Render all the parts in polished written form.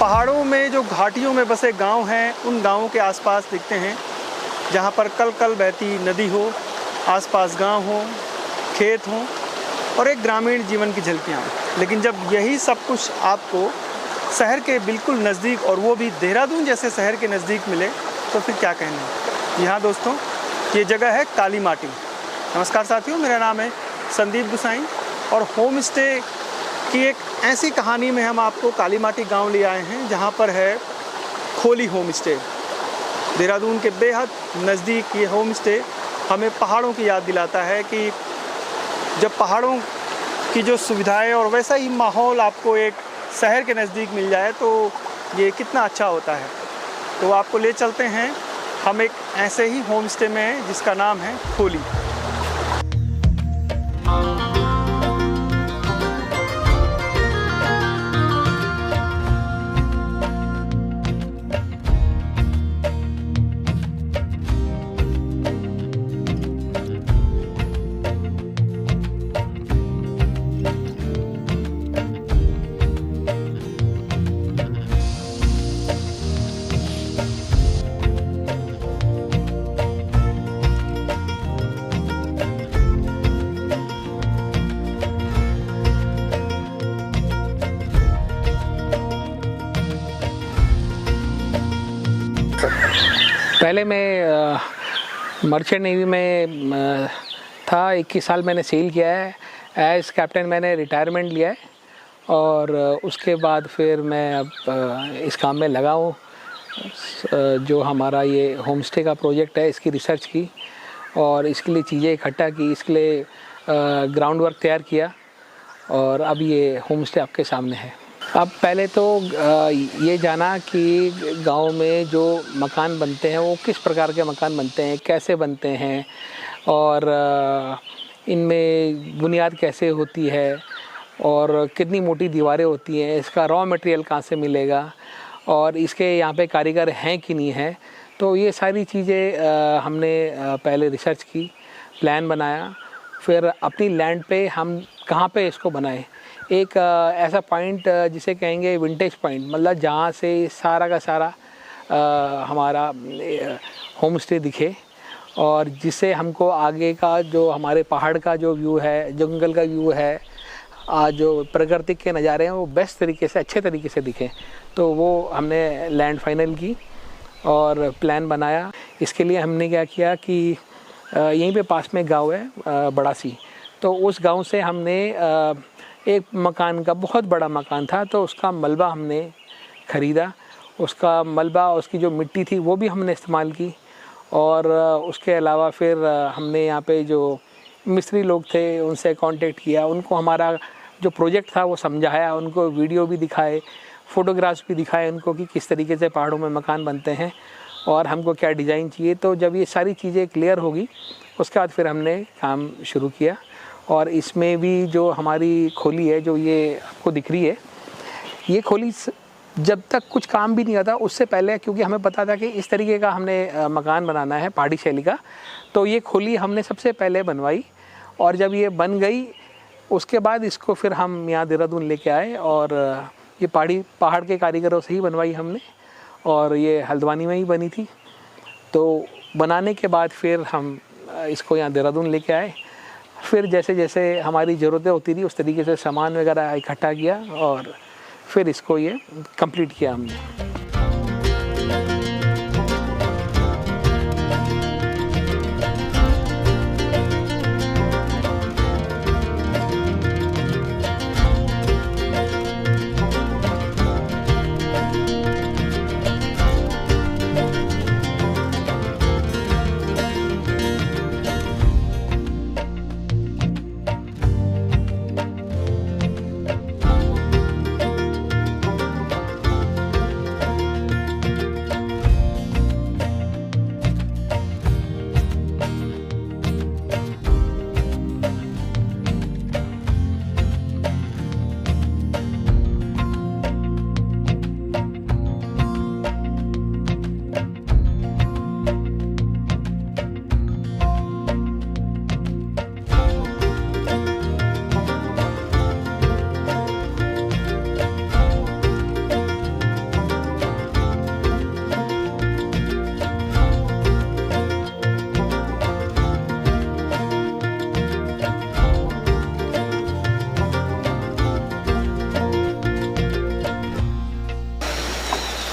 पहाड़ों में जो घाटियों में बसे गांव हैं, उन गांवों के आसपास दिखते हैं जहां पर कल कल बहती नदी हो, आसपास गांव हो, खेत हों और एक ग्रामीण जीवन की झलकियाँ हों। लेकिन जब यही सब कुछ आपको शहर के बिल्कुल नज़दीक, और वो भी देहरादून जैसे शहर के नज़दीक मिले, तो फिर क्या कहना। जी हाँ दोस्तों, ये जगह है काली माटी। नमस्कार साथियों, मेरा नाम है संदीप गुसाई और होम स्टे की एक ऐसी कहानी में हम आपको काली माटी गाँव ले आए हैं जहाँ पर है खोली होम स्टे। देहरादून के बेहद नज़दीक ये होम स्टे हमें पहाड़ों की याद दिलाता है कि जब पहाड़ों की जो सुविधाएं और वैसा ही माहौल आपको एक शहर के नज़दीक मिल जाए तो ये कितना अच्छा होता है। तो आपको ले चलते हैं हम एक ऐसे ही होम स्टे में जिसका नाम है खोली। पहले मैं मर्चेंट नेवी में था। 21 साल मैंने सेल किया है। एज कैप्टन मैंने रिटायरमेंट लिया है और उसके बाद फिर मैं अब इस काम में लगा हूँ। जो हमारा ये होम स्टे का प्रोजेक्ट है, इसकी रिसर्च की और इसके लिए चीज़ें इकट्ठा की, इसके लिए ग्राउंड वर्क तैयार किया और अब ये होम स्टे आपके सामने है। अब पहले तो ये जाना कि गांव में जो मकान बनते हैं वो किस प्रकार के मकान बनते हैं, कैसे बनते हैं और इनमें बुनियाद कैसे होती है और कितनी मोटी दीवारें होती हैं, इसका रॉ मटेरियल कहाँ से मिलेगा और इसके यहाँ पे कारीगर हैं कि नहीं है। तो ये सारी चीज़ें हमने पहले रिसर्च की, प्लान बनाया, फिर अपनी लैंड पे हम कहाँ पे इसको बनाएं। एक ऐसा पॉइंट जिसे कहेंगे विंटेज पॉइंट, मतलब जहाँ से सारा का सारा हमारा होम स्टे दिखे और जिससे हमको आगे का जो हमारे पहाड़ का जो व्यू है, जंगल का व्यू है, जो प्रकृति के नज़ारे हैं वो बेस्ट तरीके से, अच्छे तरीके से दिखें। तो वो हमने लैंड फाइनल की और प्लान बनाया। इसके लिए हमने क्या किया कि यहीं पे पास में गांव है बड़ा सी, तो उस गांव से हमने एक मकान का, बहुत बड़ा मकान था, तो उसका मलबा हमने ख़रीदा। उसका मलबा, उसकी जो मिट्टी थी वो भी हमने इस्तेमाल की और उसके अलावा फिर हमने यहाँ पे जो मिस्त्री लोग थे उनसे कांटेक्ट किया, उनको हमारा जो प्रोजेक्ट था वो समझाया, उनको वीडियो भी दिखाए, फ़ोटोग्राफ्स भी दिखाए उनको कि किस तरीके से पहाड़ों में मकान बनते हैं और हमको क्या डिज़ाइन चाहिए। तो जब ये सारी चीज़ें क्लियर होगी उसके बाद फिर हमने काम शुरू किया। और इसमें भी जो हमारी खोली है, जो ये आपको दिख रही है, ये खोली जब तक कुछ काम भी नहीं आता उससे पहले, क्योंकि हमें पता था कि इस तरीके का हमने मकान बनाना है पहाड़ी शैली का, तो ये खोली हमने सबसे पहले बनवाई और जब ये बन गई उसके बाद इसको फिर हम यहाँ देहरादून लेके आए और ये पहाड़ के कारीगरों से ही बनवाई हमने और ये हल्द्वानी में ही बनी थी। तो बनाने के बाद फिर हम इसको यहाँ देहरादून लेके आए। फिर जैसे जैसे हमारी ज़रूरतें होती थी उस तरीके से सामान वगैरह इकट्ठा किया और फिर इसको ये कंप्लीट किया हमने।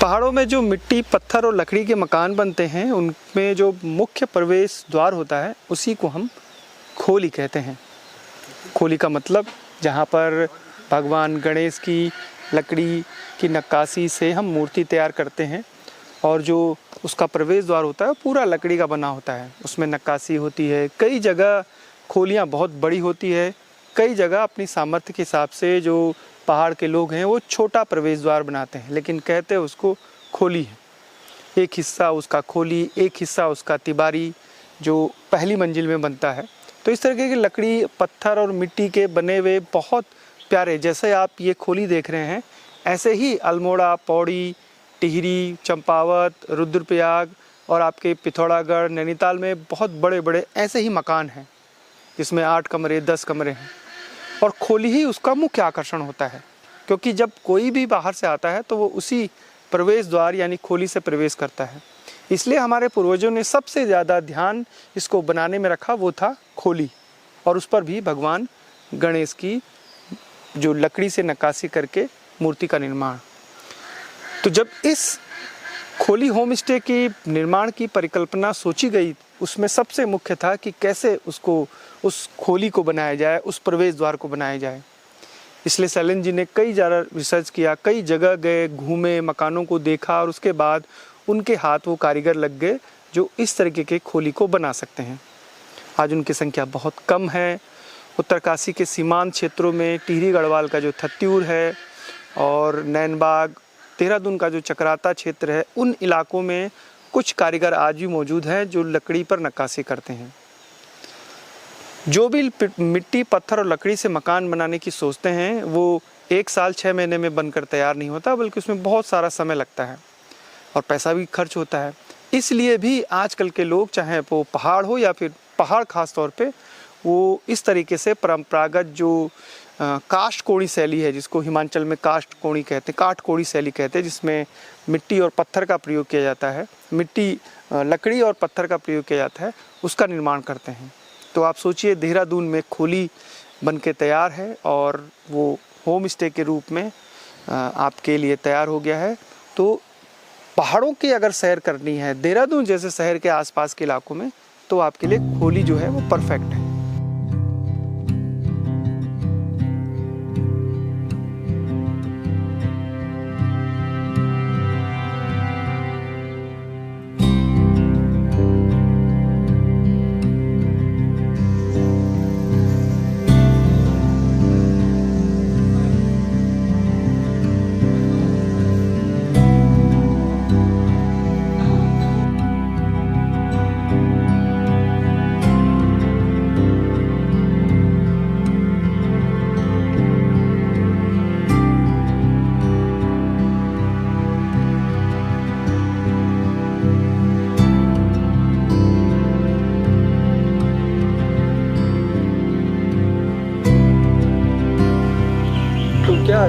पहाड़ों में जो मिट्टी, पत्थर और लकड़ी के मकान बनते हैं, उनमें जो मुख्य प्रवेश द्वार होता है उसी को हम खोली कहते हैं। खोली का मतलब जहाँ पर भगवान गणेश की लकड़ी की नक्काशी से हम मूर्ति तैयार करते हैं और जो उसका प्रवेश द्वार होता है पूरा लकड़ी का बना होता है, उसमें नक्काशी होती है। कई जगह खोलियाँ बहुत बड़ी होती है, कई जगह अपनी सामर्थ्य के हिसाब से जो पहाड़ के लोग हैं वो छोटा प्रवेश द्वार बनाते हैं, लेकिन कहते हैं उसको खोली है। एक हिस्सा उसका खोली, एक हिस्सा उसका तिबारी जो पहली मंजिल में बनता है। तो इस तरीके की लकड़ी, पत्थर और मिट्टी के बने हुए बहुत प्यारे, जैसे आप ये खोली देख रहे हैं ऐसे ही अल्मोड़ा, पौड़ी, टिहरी, चंपावत, रुद्रप्रयाग और आपके पिथौरागढ़, नैनीताल में बहुत बड़े बड़े ऐसे ही मकान हैं जिसमें 8 कमरे, 10 कमरे हैं। और खोली ही उसका मुख्य आकर्षण होता है, क्योंकि जब कोई भी बाहर से आता है तो वो उसी प्रवेश द्वार यानी खोली से प्रवेश करता है। इसलिए हमारे पूर्वजों ने सबसे ज़्यादा ध्यान इसको बनाने में रखा, वो था खोली, और उस पर भी भगवान गणेश की जो लकड़ी से नक्काशी करके मूर्ति का निर्माण। तो जब इस खोली होम स्टे की निर्माण की परिकल्पना सोची गई, उसमें सबसे मुख्य था कि कैसे उसको, उस खोली को बनाया जाए, उस प्रवेश द्वार को बनाया जाए। इसलिए सैलन जी ने कई ज़्यादा रिसर्च किया, कई जगह गए, घूमे, मकानों को देखा और उसके बाद उनके हाथ वो कारीगर लग गए जो इस तरीके के खोली को बना सकते हैं। आज उनकी संख्या बहुत कम है। उत्तरकाशी के सीमांत क्षेत्रों में टिहरी गढ़वाल का जो थत्यूर है और नैनबाग, देहरादून का जो चक्राता क्षेत्र है, उन इलाकों में कुछ कारीगर आज भी मौजूद हैं जो लकड़ी पर नक्काशी करते हैं। जो भी मिट्टी, पत्थर और लकड़ी से मकान बनाने की सोचते हैं वो 1 साल 6 महीने में बनकर तैयार नहीं होता, बल्कि उसमें बहुत सारा समय लगता है और पैसा भी खर्च होता है। इसलिए भी आजकल के लोग, चाहे वो पहाड़ हो या फिर पहाड़ खास तौर पे, वो इस तरीके से परंपरागत जो काष्ठ कोड़ी शैली है, जिसको हिमाचल में काष्ठ कोड़ी कहते हैं, काठ कोड़ी शैली कहते हैं, जिसमें मिट्टी और पत्थर का प्रयोग किया जाता है, मिट्टी, लकड़ी और पत्थर का प्रयोग किया जाता है, उसका निर्माण करते हैं। तो आप सोचिए, देहरादून में खोली बन के तैयार है और वो होम स्टे के रूप में आपके लिए तैयार हो गया है। तो पहाड़ों की अगर सैर करनी है देहरादून जैसे शहर के आसपास के इलाकों में, तो आपके लिए खोली जो है वो परफेक्ट है। क्या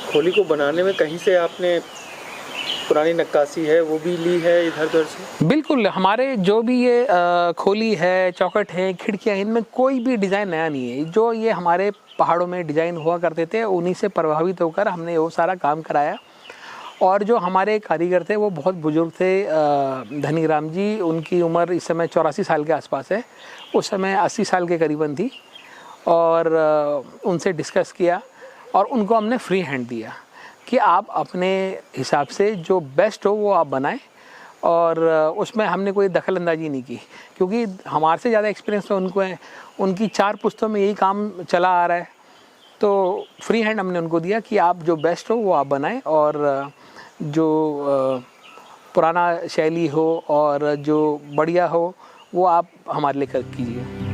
खोली को बनाने में कहीं से आपने पुरानी नक्काशी है वो भी ली है इधर उधर से? बिल्कुल, हमारे जो भी ये खोली है, चौखट है, खिड़कियाँ, इनमें कोई भी डिज़ाइन नया नहीं है। जो ये हमारे पहाड़ों में डिज़ाइन हुआ करते थे उन्हीं से प्रभावित होकर हमने वो सारा काम कराया। और जो हमारे कारीगर थे वो बहुत बुजुर्ग थे, धनीराम जी, उनकी उम्र इस समय 84 साल के आसपास है, उस समय 80 साल के करीबन थी। और उनसे डिस्कस किया और उनको हमने फ्री हैंड दिया कि आप अपने हिसाब से जो बेस्ट हो वो आप बनाएं, और उसमें हमने कोई दखल अंदाजी नहीं की, क्योंकि हमारे से ज़्यादा एक्सपीरियंस तो उनको है, उनकी 4 पुश्तों में यही काम चला आ रहा है। तो फ्री हैंड हमने उनको दिया कि आप जो बेस्ट हो वो आप बनाएं, और जो पुराना शैली हो और जो बढ़िया हो वो आप हमारे लिए कर कीजिए।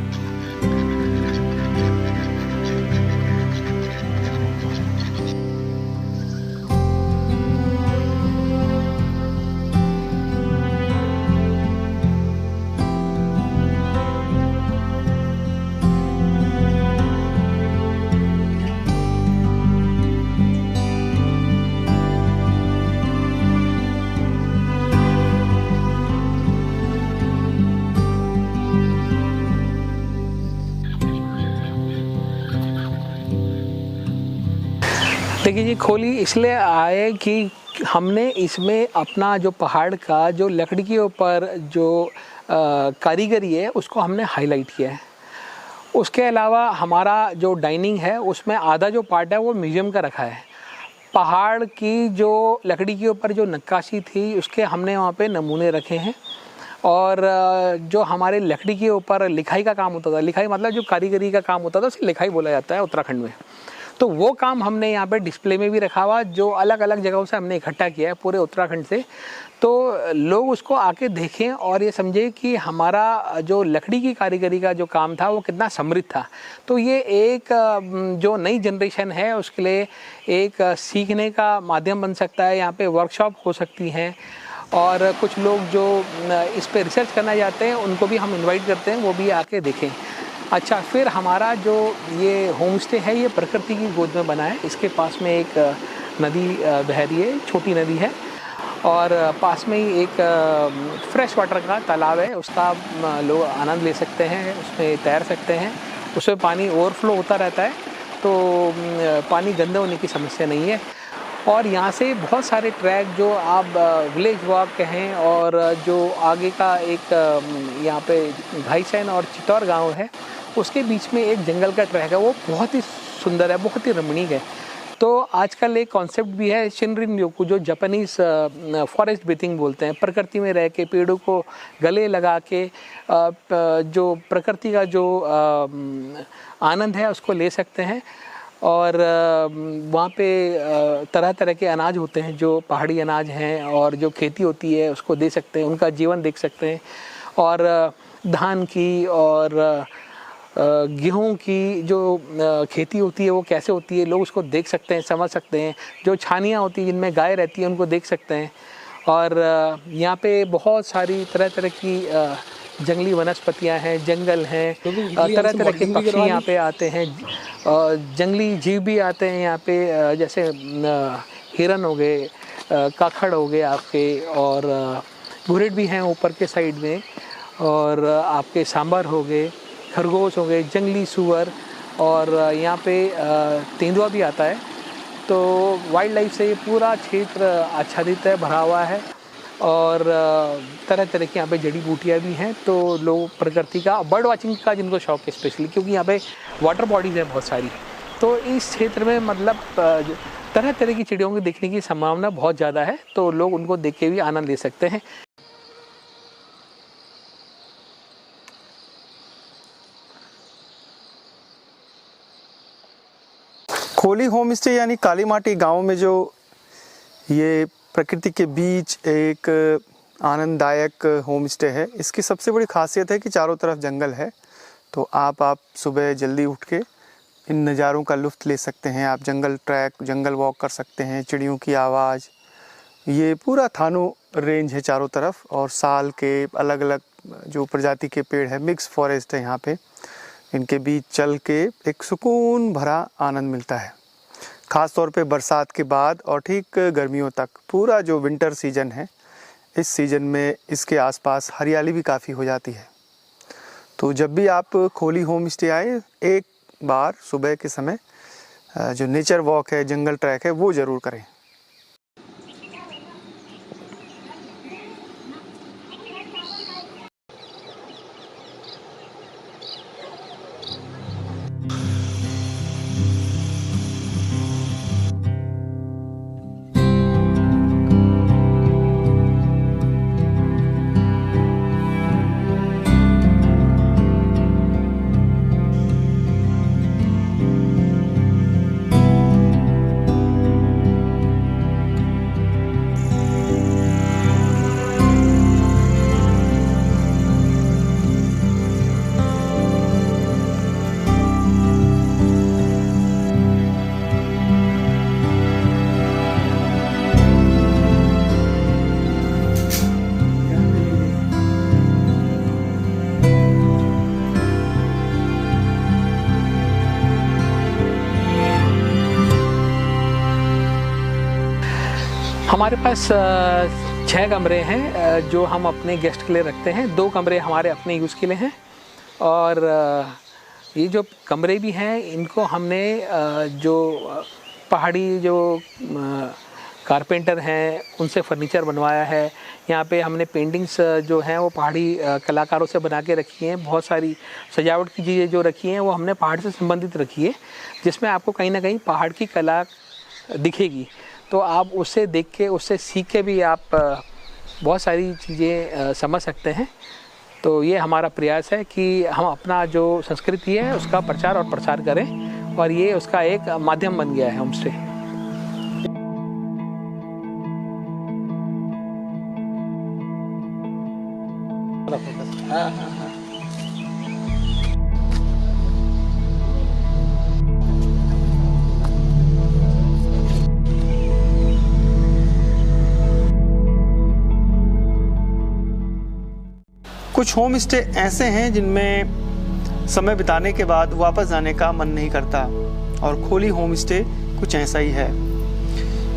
देखिए जी, खोली इसलिए आए कि हमने इसमें अपना जो पहाड़ का जो लकड़ी के ऊपर जो कारीगरी है उसको हमने हाईलाइट किया है। उसके अलावा हमारा जो डाइनिंग है उसमें आधा जो पार्ट है वो म्यूज़ियम का रखा है। पहाड़ की जो लकड़ी के ऊपर जो नक्काशी थी उसके हमने वहाँ पे नमूने रखे हैं। और जो हमारे लकड़ी के ऊपर लिखाई का काम होता था, लिखाई मतलब जो कारीगरी का काम होता था उसे लिखाई बोला जाता है उत्तराखंड में, तो वो काम हमने यहाँ पे डिस्प्ले में भी रखा हुआ, जो अलग अलग जगहों से हमने इकट्ठा किया है पूरे उत्तराखंड से, तो लोग उसको आके देखें और ये समझे कि हमारा जो लकड़ी की कारीगरी का जो काम था वो कितना समृद्ध था। तो ये एक जो नई जनरेशन है उसके लिए एक सीखने का माध्यम बन सकता है। यहाँ पे वर्कशॉप हो सकती हैं और कुछ लोग जो इस पे रिसर्च करना चाहते हैं उनको भी हम इनवाइट करते हैं, वो भी आके देखें। अच्छा, फिर हमारा जो ये होम स्टे है ये प्रकृति की गोद में बना है। इसके पास में एक नदी बह रही है, छोटी नदी है, और पास में ही एक फ्रेश वाटर का तालाब है, उसका लोग आनंद ले सकते हैं, उसमें तैर सकते हैं। उसमें पानी ओवरफ्लो होता रहता है, तो पानी गंदे होने की समस्या नहीं है। और यहाँ से बहुत सारे ट्रैक जो आप विलेज वॉक कहें, और जो आगे का एक यहाँ पे घाईसैन और चित्तौर गांव है उसके बीच में एक जंगल का ट्रैक है, वो बहुत ही सुंदर है, बहुत ही रमणीक है। तो आजकल एक कॉन्सेप्ट भी है शिनरिन योकू, जो जापानीज़ फॉरेस्ट ब्रीथिंग बोलते हैं। प्रकृति में रह के पेड़ों को गले लगा के जो प्रकृति का जो आनंद है उसको ले सकते हैं। और वहाँ पे तरह तरह के अनाज होते हैं जो पहाड़ी अनाज हैं, और जो खेती होती है उसको दे सकते हैं, उनका जीवन देख सकते हैं। और धान की और गेहूं की जो खेती होती है वो कैसे होती है, लोग उसको देख सकते हैं, समझ सकते हैं। जो छानियाँ होती हैं जिनमें गाय रहती है उनको देख सकते हैं। और यहाँ पे बहुत सारी तरह तरह की जंगली वनस्पतियाँ हैं, जंगल हैं, तरह तरह के पक्षी यहाँ पे आते हैं, जंगली जीव भी आते हैं यहाँ पे, जैसे हिरन हो गए, काखड़ हो गए आपके, और घुरेड भी हैं ऊपर के साइड में, और आपके सांबर हो गए, खरगोश हो गए, जंगली सूअर, और यहाँ पे तेंदुआ भी आता है। तो वाइल्ड लाइफ से ये पूरा क्षेत्र आच्छादित है, भरा हुआ है, और तरह तरह की यहाँ पे जड़ी बूटियाँ भी हैं। तो लोग प्रकृति का, बर्ड वाचिंग का जिनको शौक है स्पेशली, क्योंकि यहाँ पे वाटर बॉडीज़ हैं बहुत सारी, तो इस क्षेत्र में मतलब तरह तरह की चिड़ियों को देखने की संभावना बहुत ज़्यादा है, तो लोग उनको देख के भी आनंद ले सकते हैं। खोली होम स्टे यानी कालीमाटी गांव में जो ये प्रकृति के बीच एक आनंददायक होम स्टे है, इसकी सबसे बड़ी खासियत है कि चारों तरफ जंगल है। तो आप सुबह जल्दी उठ के इन नज़ारों का लुत्फ़ ले सकते हैं। आप जंगल ट्रैक, जंगल वॉक कर सकते हैं, चिड़ियों की आवाज़, ये पूरा थानो रेंज है चारों तरफ, और साल के अलग अलग जो प्रजाति के पेड़ है, मिक्स फॉरेस्ट है यहाँ पे। इनके बीच चल के एक सुकून भरा आनंद मिलता है, ख़ास तौर पे बरसात के बाद और ठीक गर्मियों तक। पूरा जो विंटर सीजन है, इस सीज़न में इसके आसपास हरियाली भी काफ़ी हो जाती है। तो जब भी आप खोली होम स्टे आए, एक बार सुबह के समय जो नेचर वॉक है, जंगल ट्रैक है, वो ज़रूर करें। हमारे पास 6 कमरे हैं जो हम अपने गेस्ट के लिए रखते हैं। 2 कमरे हमारे अपने यूज़ के लिए हैं, और ये जो कमरे भी हैं इनको हमने जो पहाड़ी जो कारपेंटर हैं उनसे फर्नीचर बनवाया है। यहाँ पे हमने पेंटिंग्स जो हैं वो पहाड़ी कलाकारों से बना के रखी हैं। बहुत सारी सजावट की चीज़ें जो रखी हैं वो हमने पहाड़ से संबंधित रखी है, जिसमें आपको कहीं ना कहीं पहाड़ की कला दिखेगी। तो आप उससे देख के, उससे सीख के भी आप बहुत सारी चीज़ें समझ सकते हैं। तो ये हमारा प्रयास है कि हम अपना जो संस्कृति है उसका प्रचार और प्रसार करें, और ये उसका एक माध्यम बन गया है होमस्टे। कुछ होम स्टे ऐसे हैं जिनमें समय बिताने के बाद वापस जाने का मन नहीं करता, और खोली होम स्टे कुछ ऐसा ही है।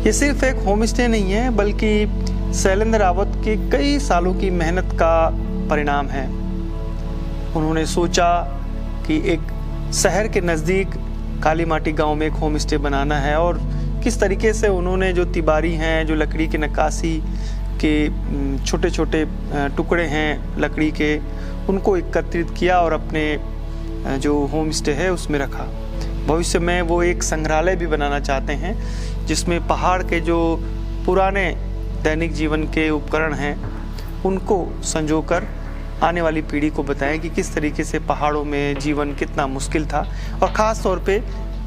ये सिर्फ एक होम स्टे नहीं है, बल्कि शैलेंद्र रावत के कई सालों की मेहनत का परिणाम है। उन्होंने सोचा कि एक शहर के नज़दीक काली माटी गांव में एक होम स्टे बनाना है, और किस तरीके से उन्होंने जो तिबारी हैं, जो लकड़ी की नक्काशी के छोटे छोटे टुकड़े हैं लकड़ी के, उनको एकत्रित किया और अपने जो होम स्टे है उसमें रखा। भविष्य में वो एक संग्रहालय भी बनाना चाहते हैं, जिसमें पहाड़ के जो पुराने दैनिक जीवन के उपकरण हैं उनको संजोकर आने वाली पीढ़ी को बताएं कि किस तरीके से पहाड़ों में जीवन कितना मुश्किल था, और ख़ास तौर पे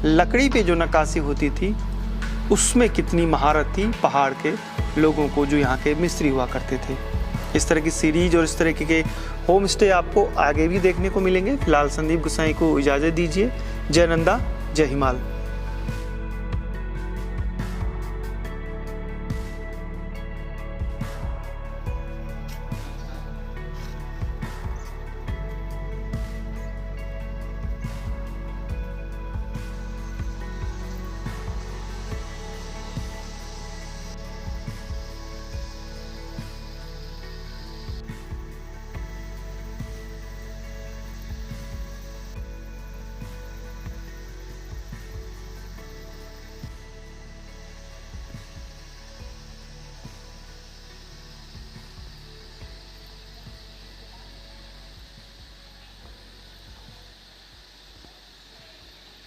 लकड़ी पे जो नक्काशी होती थी उसमें कितनी महारत थी पहाड़ के लोगों को, जो यहाँ के मिस्त्री हुआ करते थे। इस तरह की सीरीज और इस तरह के होम स्टे आपको आगे भी देखने को मिलेंगे। फिलहाल संदीप गोसाई को इजाज़त दीजिए। जय नंदा, जय हिमाल।